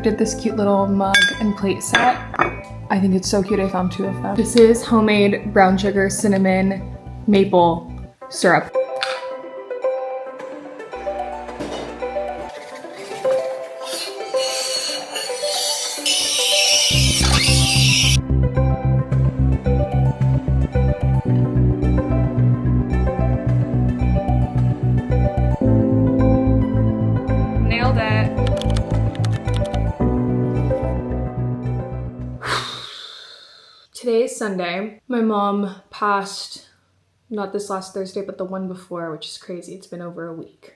thrifted this cute little mug and plate set. I think it's so cute, I found 2 of them. This is homemade brown sugar, cinnamon, maple syrup. Nailed it. Today is Sunday. My mom passed, not this last Thursday, but the one before, which is crazy. It's been over a week.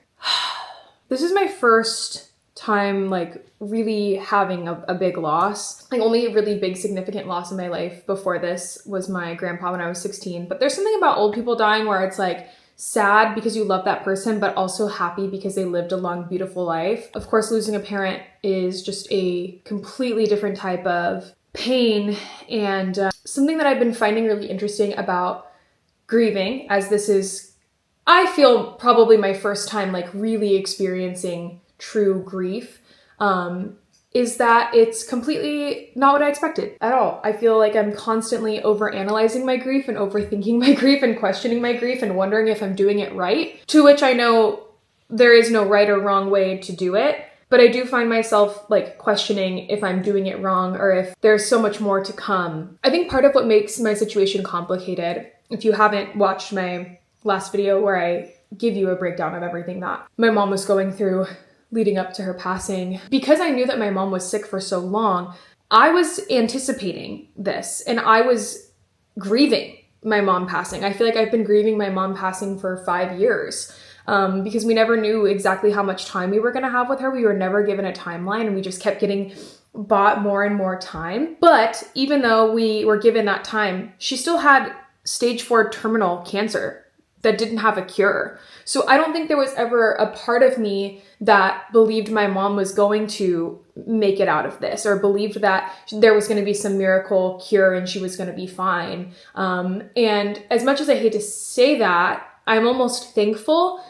This is my first time like really having a big loss. Like only a really big significant loss in my life before this was my grandpa when I was 16. But there's something about old people dying where it's like sad because you love that person, but also happy because they lived a long, beautiful life. Of course, losing a parent is just a completely different type of pain, and something that I've been finding really interesting about grieving, as this is, I feel, probably my first time like really experiencing true grief, is that it's completely not what I expected at all. I feel like I'm constantly overanalyzing my grief and overthinking my grief and questioning my grief and wondering if I'm doing it right, to which I know there is no right or wrong way to do it. But I do find myself like questioning if I'm doing it wrong or if there's so much more to come. I think part of what makes my situation complicated, if you haven't watched my last video where I give you a breakdown of everything that my mom was going through leading up to her passing, because I knew that my mom was sick for so long, I was anticipating this and I was grieving my mom passing. I feel like I've been grieving my mom passing for 5 years. Because we never knew exactly how much time we were going to have with her. We were never given a timeline and we just kept getting bought more and more time. But even though we were given that time, she still had stage 4 terminal cancer that didn't have a cure. So I don't think there was ever a part of me that believed my mom was going to make it out of this, or believed that there was going to be some miracle cure and she was going to be fine. And as much as I hate to say that, I'm almost thankful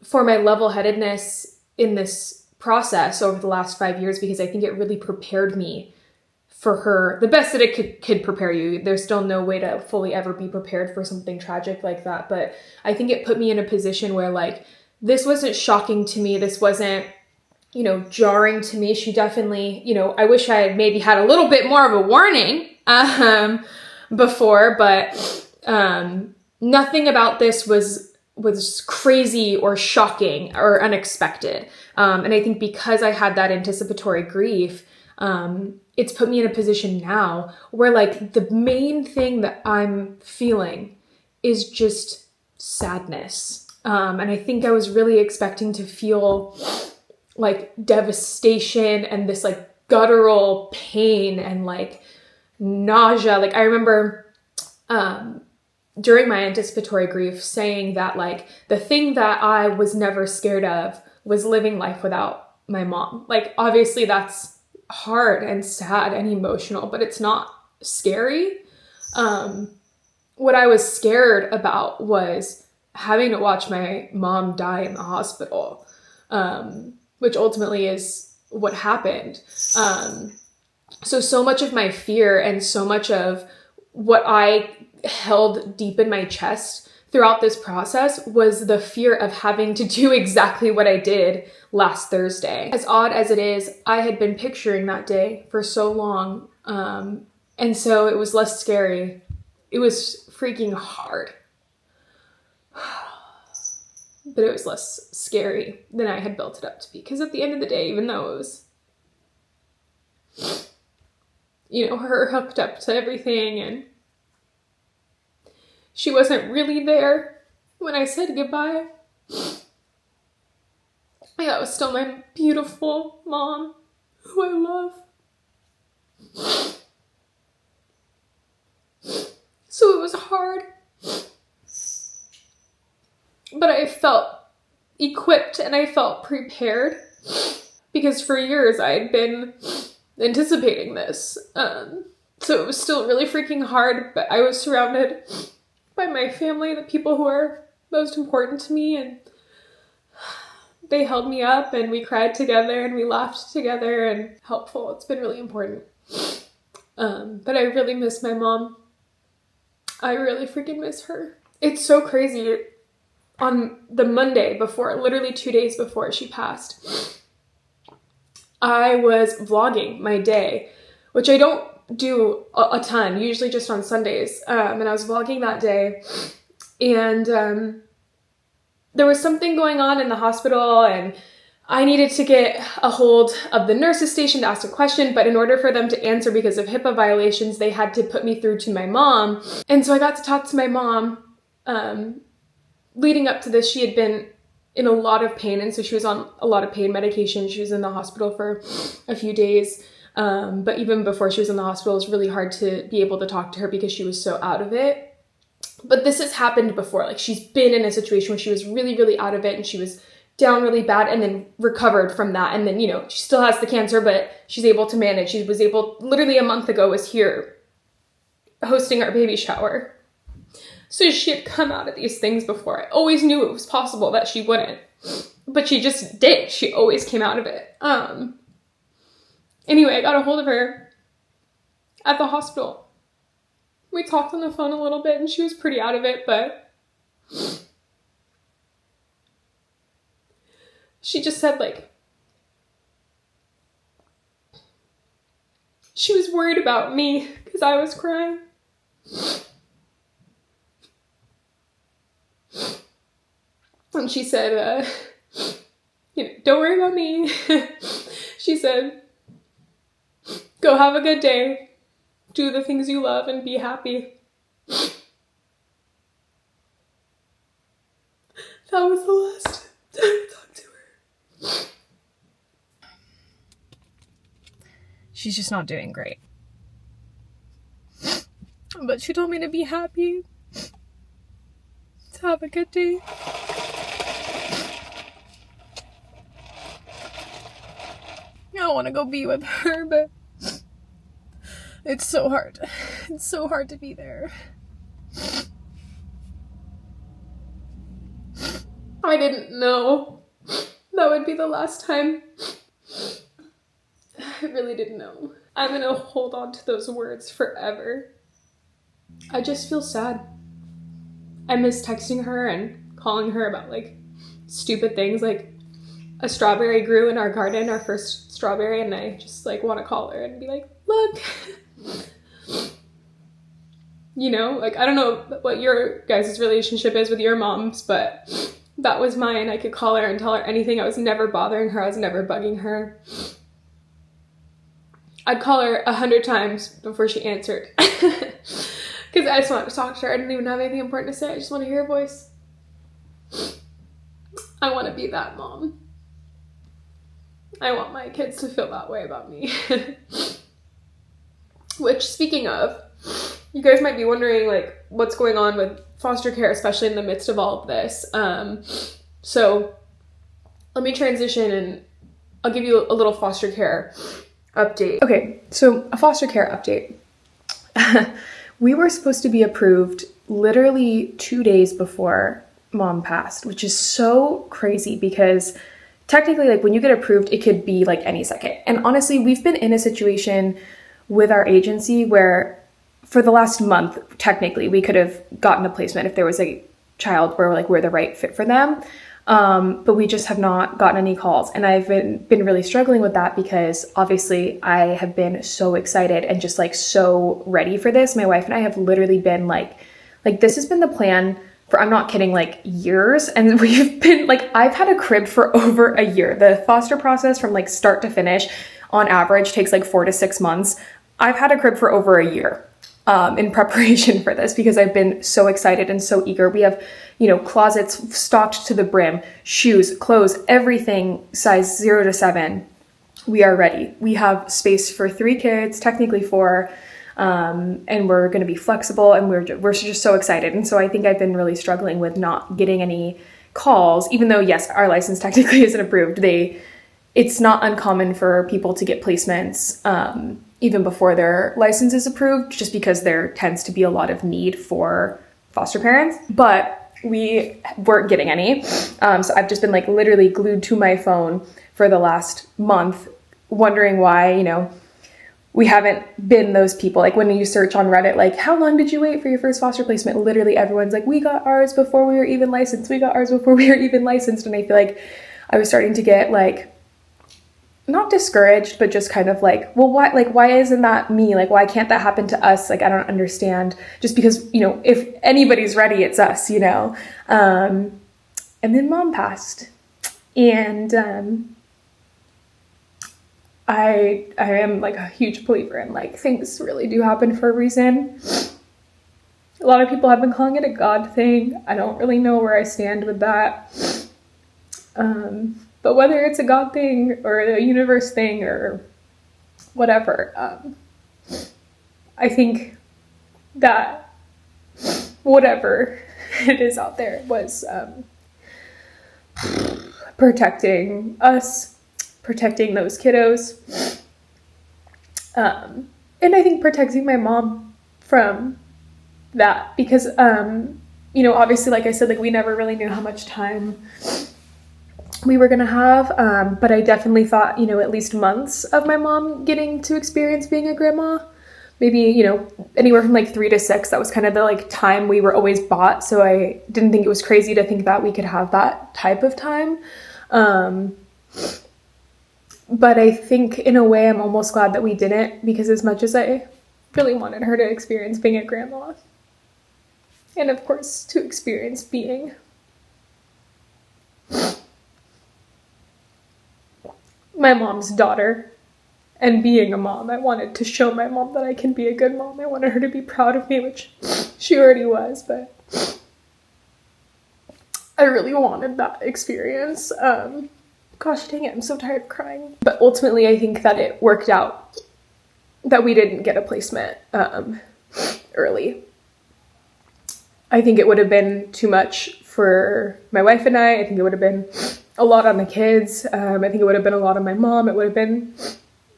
for my level-headedness in this process over the last 5 years, because I think it really prepared me for her the best that it could prepare you. There's still no way to fully ever be prepared for something tragic like that. But I think it put me in a position where like, this wasn't shocking to me. This wasn't, jarring to me. She definitely, I wish I had maybe had a little bit more of a warning before, but nothing about this was crazy or shocking or unexpected. And I think because I had that anticipatory grief, it's put me in a position now where like the main thing that I'm feeling is just sadness. And I think I was really expecting to feel like devastation and this like guttural pain and like nausea. Like I remember, during my anticipatory grief saying that like the thing that I was never scared of was living life without my mom. Like obviously that's hard and sad and emotional, but it's not scary. What I was scared about was having to watch my mom die in the hospital, which ultimately is what happened. So much of my fear and so much of what I held deep in my chest throughout this process was the fear of having to do exactly what I did last Thursday. As odd as it is, I had been picturing that day for so long. And so it was less scary. It was freaking hard. But it was less scary than I had built it up to be. Because at the end of the day, even though it was, her hooked up to everything and she wasn't really there when I said goodbye, that was still my beautiful mom, who I love. So it was hard, but I felt equipped and I felt prepared because for years I had been anticipating this. So it was still really freaking hard, but I was surrounded by my family, the people who are most important to me, and they held me up and we cried together and we laughed together, and helpful. It's been really important. But I really miss my mom. I really freaking miss her. It's so crazy. On the Monday before, literally 2 days before she passed, I was vlogging my day, which I don't do a ton, usually just on Sundays. And I was vlogging that day, and there was something going on in the hospital, and I needed to get a hold of the nurse's station to ask a question, but in order for them to answer because of HIPAA violations, they had to put me through to my mom. And so I got to talk to my mom. Leading up to this, she had been in a lot of pain, and so she was on a lot of pain medication. She was in the hospital for a few days, but even before she was in the hospital, it was really hard to be able to talk to her because she was so out of it. But this has happened before. Like, she's been in a situation where she was really, really out of it, and she was down really bad and then recovered from that. And then, you know, she still has the cancer, but she's able to manage. She was able, literally a month ago, was here hosting our baby shower. So she had come out of these things before. I always knew it was possible that she wouldn't, but she just did. She always came out of it. Anyway, I got a hold of her at the hospital. We talked on the phone a little bit, and she was pretty out of it, but she just said, like, she was worried about me because I was crying. And she said, you know, don't worry about me. She said, go have a good day. Do the things you love and be happy. That was the last time I talked to her. She's just not doing great. But she told me to be happy. To have a good day. I want to go be with her, but it's so hard. It's so hard to be there. I didn't know that would be the last time. I really didn't know. I'm gonna hold on to those words forever. I just feel sad. I miss texting her and calling her about, like, stupid things, like a strawberry grew in our garden, our first strawberry, and I just, like, want to call her and be like, look. You know, like, I don't know what your guys' relationship is with your moms, but that was mine. I could call her and tell her anything. I was never bothering her. I was never bugging her. I'd call her 100 times before she answered. Because I just wanted to talk to her. I didn't even have anything important to say. I just want to hear her voice. I want to be that mom. I want my kids to feel that way about me. Which, speaking of, you guys might be wondering, like, what's going on with foster care, especially in the midst of all of this. So let me transition and I'll give you a little foster care update. Okay, so a foster care update. We were supposed to be approved literally 2 days before Mom passed, which is so crazy because technically, like, when you get approved, it could be like any second. And honestly, we've been in a situation with our agency where for the last month, technically, we could have gotten a placement if there was a child where, like, we're the right fit for them. But we just have not gotten any calls. And I've been really struggling with that because obviously I have been so excited and just, like, so ready for this. My wife and I have literally been like this has been the plan for, I'm not kidding, like, years. And we've been, like, I've had a crib for over a year. The foster process from, like, start to finish on average takes like 4 to 6 months. I've had a crib for over a year. In preparation for this because I've been so excited and so eager. We have, you know, closets stocked to the brim, shoes, clothes, everything size 0 to 7. We are ready. We have space for 3 kids, technically 4, and we're going to be flexible, and we're just so excited. And so I think I've been really struggling with not getting any calls, even though, yes, our license technically isn't approved. It's not uncommon for people to get placements, even before their license is approved, just because there tends to be a lot of need for foster parents. But we weren't getting any. So I've just been like literally glued to my phone for the last month, wondering why, you know, we haven't been those people. Like when you search on Reddit, like, how long did you wait for your first foster placement? Literally everyone's like, we got ours before we were even licensed. We got ours before we were even licensed. And I feel like I was starting to get like, not discouraged, but just kind of like, well, why isn't that me? Like, why can't that happen to us? Like, I don't understand. Just because, you know, if anybody's ready, it's us, you know? And then mom passed. And I am like a huge believer in like things really do happen for a reason. A lot of people have been calling it a God thing. I don't really know where I stand with that. But whether it's a God thing or a universe thing or whatever, I think that whatever it is out there was protecting us, protecting those kiddos, and I think protecting my mom from that because, you know, obviously, like I said, like we never really knew how much time we were gonna have, but I definitely thought, you know, at least months of my mom getting to experience being a grandma. Maybe, you know, anywhere from like 3 to 6. That was kind of the like time we were always bought. So I didn't think it was crazy to think that we could have that type of time. But I think in a way I'm almost glad that we didn't, because as much as I really wanted her to experience being a grandma, and of course to experience being my mom's daughter and being a mom, I wanted to show my mom that I can be a good mom. I wanted her to be proud of me, which she already was, but I really wanted that experience. Gosh dang it, I'm so tired of crying. But ultimately, I think that it worked out that we didn't get a placement early. I think it would have been too much for my wife and I. I think it would have been a lot on the kids. I think it would have been a lot on my mom. It would have been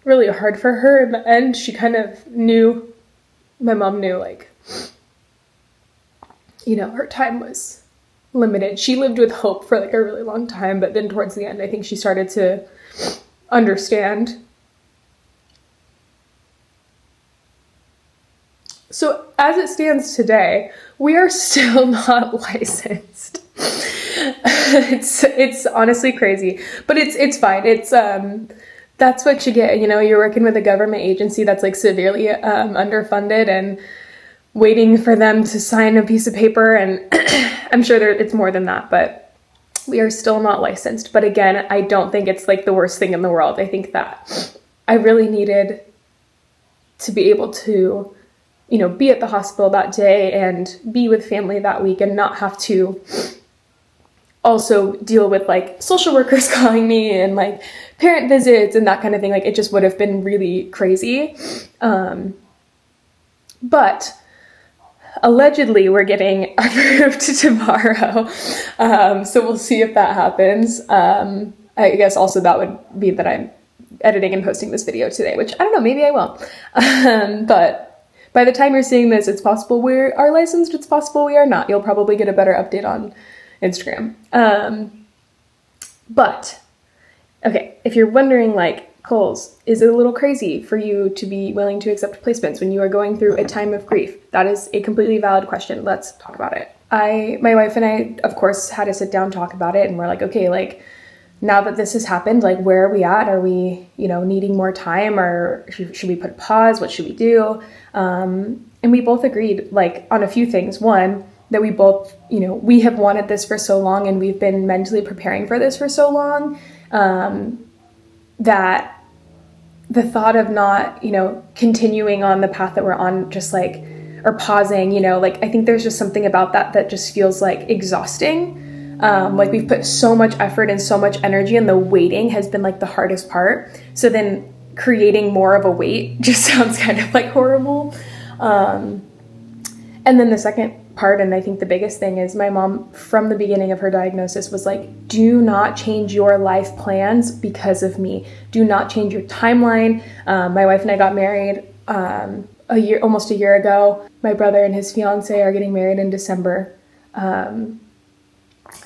really hard for her in the end. She kind of knew, my mom knew, like, you know, her time was limited. She lived with hope for like a really long time, but then towards the end, I think she started to understand. So as it stands today, we are still not licensed. It's honestly crazy, but it's fine. It's that's what you get. You know, you're working with a government agency that's like severely underfunded and waiting for them to sign a piece of paper, and I'm sure it's more than that, but we are still not licensed. But again, I don't think it's like the worst thing in the world. I think that I really needed to be able to, you know, be at the hospital that day and be with family that week and not have to also deal with like social workers calling me and like parent visits and that kind of thing. Like it just would have been really crazy. But allegedly we're getting approved tomorrow. So we'll see if that happens. I guess also that would be that I'm editing and posting this video today, which I don't know, maybe I will. But by the time you're seeing this, it's possible we are licensed. It's possible we are not. You'll probably get a better update on Instagram. But okay, if you're wondering like, Coles, is it a little crazy for you to be willing to accept placements when you are going through a time of grief? That is a completely valid question. Let's talk about it. My wife and I, of course, had to sit down, talk about it, and we're like, okay, like now that this has happened, like where are we at? Are we, you know, needing more time, or should we put a pause? What should we do? And we both agreed like on a few things. One, that we both, you know, we have wanted this for so long and we've been mentally preparing for this for so long, that the thought of not, you know, continuing on the path that we're on, just like, or pausing, you know, like I think there's just something about that just feels like exhausting. Like we've put so much effort and so much energy, and the waiting has been like the hardest part. So then creating more of a wait just sounds kind of like horrible. And then the second part, and I think the biggest thing, is my mom from the beginning of her diagnosis was like, do not change your life plans because of me. Do not change your timeline. My wife and I got married almost a year ago. My brother and his fiance are getting married in December.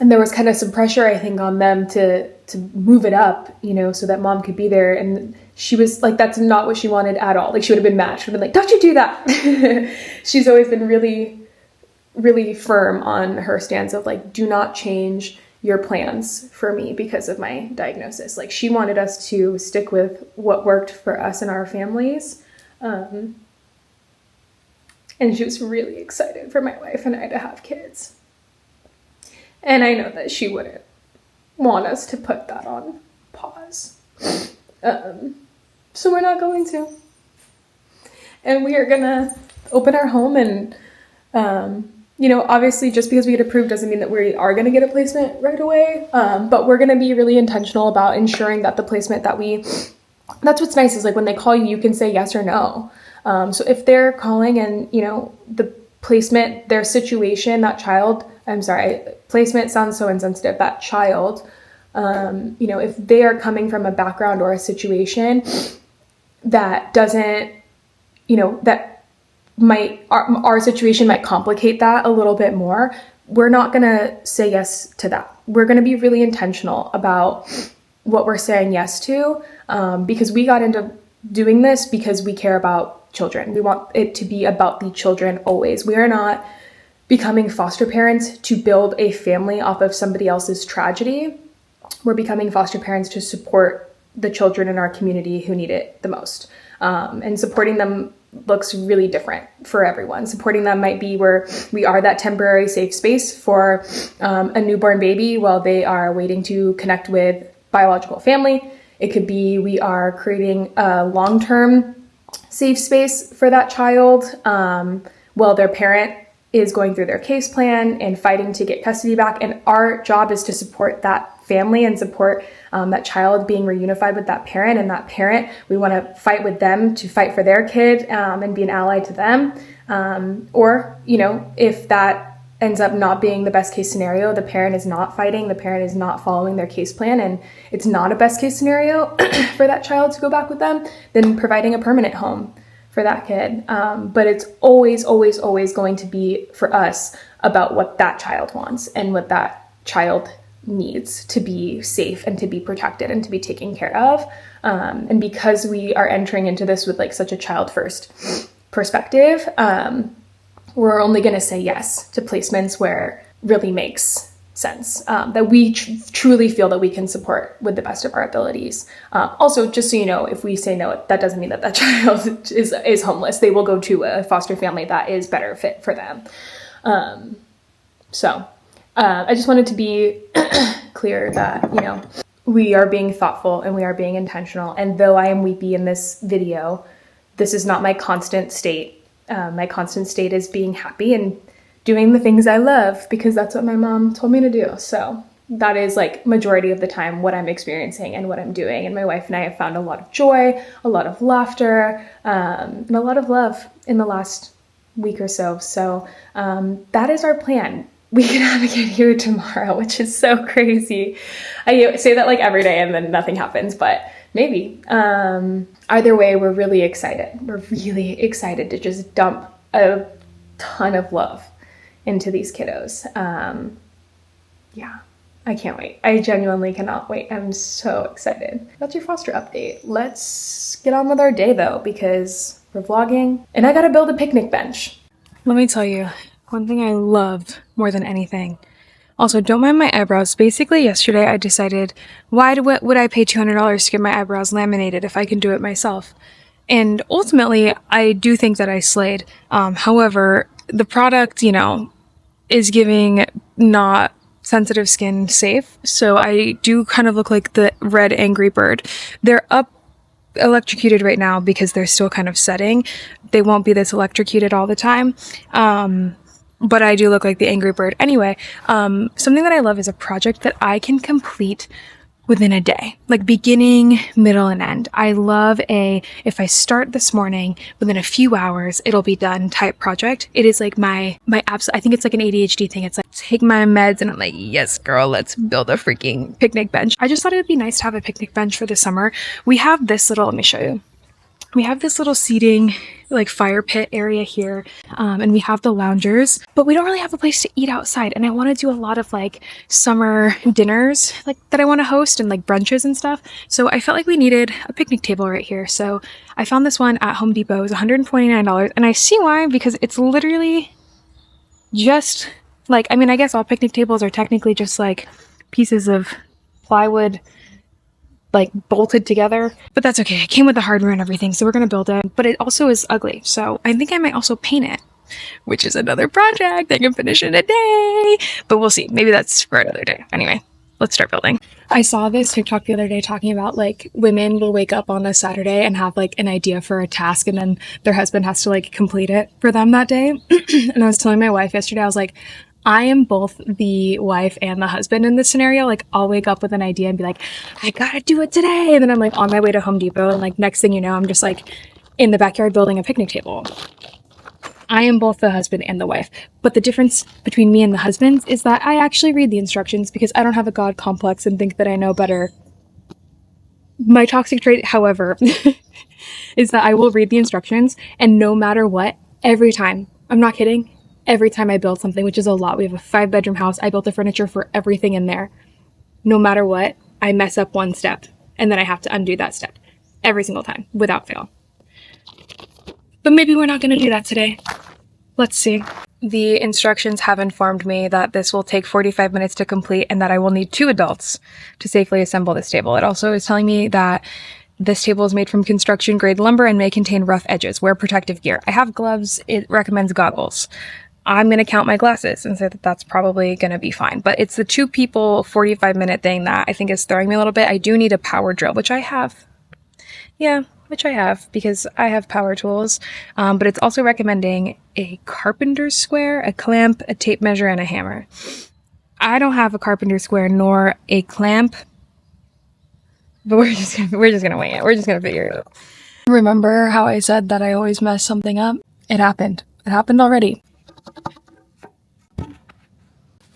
And there was kind of some pressure, I think, on them to move it up, you know, so that mom could be there. And she was like, that's not what she wanted at all. Like, she would have been mad. She would have been like, don't you do that. She's always been really, really firm on her stance of like, do not change your plans for me because of my diagnosis. Like, she wanted us to stick with what worked for us and our families. And she was really excited for my wife and I to have kids. And I know that she wouldn't want us to put that on pause. So we're not going to. And we are going to open our home and, you know, obviously just because we get approved doesn't mean that we are going to get a placement right away. But we're going to be really intentional about ensuring that the placement that that's what's nice is like when they call you, you can say yes or no. So if they're calling and, you know, the placement, their situation, that child, placement sounds so insensitive, that child, you know, if they are coming from a background or a situation that doesn't, you know, that our situation might complicate that a little bit more, we're not going to say yes to that. We're going to be really intentional about what we're saying yes to, because we got into doing this because we care about children. We want it to be about the children always. We are not becoming foster parents to build a family off of somebody else's tragedy. We're becoming foster parents to support the children in our community who need it the most. And supporting them looks really different for everyone. Supporting them might be where we are that temporary safe space for a newborn baby while they are waiting to connect with biological family. It could be we are creating a long-term safe space for that child while their parent is going through their case plan and fighting to get custody back. And our job is to support that family and support that child being reunified with that parent. And that parent, we want to fight with them to fight for their kid and be an ally to them. Or, you know, if that ends up not being the best case scenario, the parent is not fighting, the parent is not following their case plan, and it's not a best case scenario for that child to go back with them, then providing a permanent home for that kid. But it's always, always, always going to be for us about what that child wants and what that child needs to be safe and to be protected and to be taken care of. And because we are entering into this with like such a child first perspective, we're only going to say yes to placements where it really makes sense, that we truly feel that we can support with the best of our abilities. Also, just so you know, if we say no, that doesn't mean that that child is homeless. They will go to a foster family that is better fit for them. I just wanted to be clear that, you know, we are being thoughtful and we are being intentional. And though I am weepy in this video, this is not my constant state. My constant state is being happy and doing the things I love because that's what my mom told me to do. So that is like majority of the time what I'm experiencing and what I'm doing. And my wife and I have found a lot of joy, a lot of laughter, and a lot of love in the last week or so. So that is our plan. We can have a kid here tomorrow, which is so crazy. I say that like every day and then nothing happens, but maybe. Either way, we're really excited. We're really excited to just dump a ton of love into these kiddos. Yeah, I can't wait. I genuinely cannot wait. I'm so excited. That's your foster update. Let's get on with our day though, because we're vlogging and I gotta build a picnic bench. Let me tell you, one thing I love more than anything. Also, don't mind my eyebrows. Basically, yesterday I decided, why would I pay $200 to get my eyebrows laminated if I can do it myself? And ultimately, I do think that I slayed. However, the product, you know, is giving not sensitive skin safe. So I do kind of look like the red angry bird. They're up electrocuted right now because they're still kind of setting. They won't be this electrocuted all the time. But I do look like the angry bird. Anyway, something that I love is a project that I can complete within a day, like beginning, middle, and end. I love if I start this morning, within a few hours, it'll be done type project. It is like my absolute, I think it's like an ADHD thing. It's like, take my meds and I'm like, yes, girl, let's build a freaking picnic bench. I just thought it would be nice to have a picnic bench for the summer. We have this little, let me show you. We have this little seating, like fire pit area here, and we have the loungers, but we don't really have a place to eat outside. And I want to do a lot of like summer dinners like that I want to host and like brunches and stuff. So I felt like we needed a picnic table right here. So I found this one at Home Depot. It was $129, and I see why, because it's literally just like, I mean, I guess all picnic tables are technically just like pieces of plywood like bolted together, but that's okay. It came with the hardware and everything, so we're gonna build it. But it also is ugly, so I think I might also paint it, which is another project I can finish in a day, but we'll see. Maybe that's for another day. Anyway, let's start building. I saw this TikTok the other day talking about like women will wake up on a Saturday and have like an idea for a task, and then their husband has to like complete it for them that day. And I was telling my wife yesterday, I was like, I am both the wife and the husband in this scenario. Like, I'll wake up with an idea and be like, I gotta do it today. And then I'm like on my way to Home Depot, and like next thing you know, I'm just like in the backyard building a picnic table. I am both the husband and the wife. But the difference between me and the husband is that I actually read the instructions because I don't have a God complex and think that I know better. My toxic trait, however, is that I will read the instructions, and no matter what, every time, I'm not kidding, every time I build something, which is a lot, we have a 5-bedroom house, I built the furniture for everything in there. No matter what, I mess up one step, and then I have to undo that step every single time, without fail. But maybe we're not going to do that today. Let's see. The instructions have informed me that this will take 45 minutes to complete and that I will need 2 adults to safely assemble this table. It also is telling me that this table is made from construction grade lumber and may contain rough edges. Wear protective gear. I have gloves. It recommends goggles. I'm going to count my glasses and say that that's probably going to be fine. But it's the 2 people 45-minute thing that I think is throwing me a little bit. I do need a power drill, which I have. Yeah, which I have because I have power tools. But it's also recommending a carpenter's square, a clamp, a tape measure, and a hammer. I don't have a carpenter's square nor a clamp, but we're just gonna wing it. We're just gonna figure it out. Remember how I said that I always mess something up? It happened. It happened already.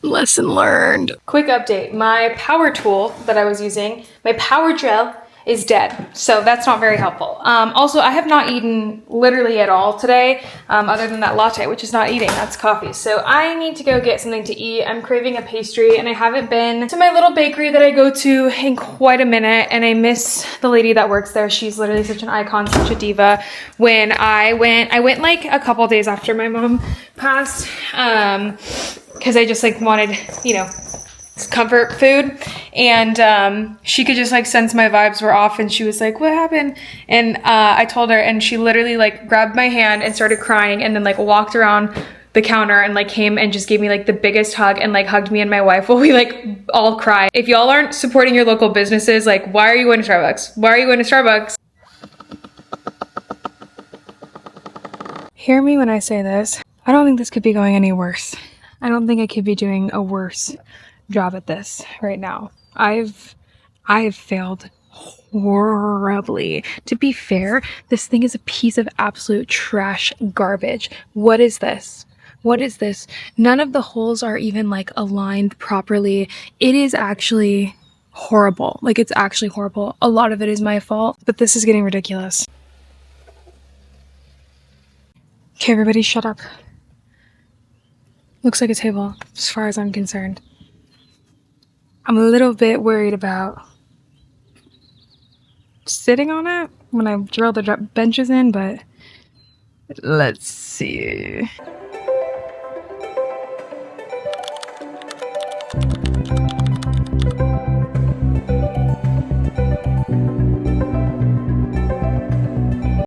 Lesson learned. Quick update. My power tool that I was using, my power drill, is dead. So that's not very helpful. Also, I have not eaten literally at all today, other than that latte, which is not eating, that's coffee. So I need to go get something to eat. I'm craving a pastry, and I haven't been to my little bakery that I go to in quite a minute, and I miss the lady that works there. She's literally such an icon, such a diva. When I went like a couple days after my mom passed, because I just like wanted, you know, comfort food, and she could just like sense my vibes were off, and she was like, what happened? And I told her, and she literally like grabbed my hand and started crying, and then like walked around the counter and like came and just gave me like the biggest hug and like hugged me and my wife while we like all cried. If y'all aren't supporting your local businesses, like, why are you going to Starbucks? Why are you going to Starbucks? Hear me when I say this. I don't think this could be going any worse. I don't think I could be doing a worse job at this right now. I've failed horribly. To be fair, this thing is a piece of absolute trash garbage. What is this? What is this? None of the holes are even like aligned properly. It is actually horrible. Like, it's actually horrible. A lot of it is my fault, but this is getting ridiculous. Okay, everybody shut up. Looks like a table, as far as I'm concerned. I'm a little bit worried about sitting on it when I drill the benches in, but let's see.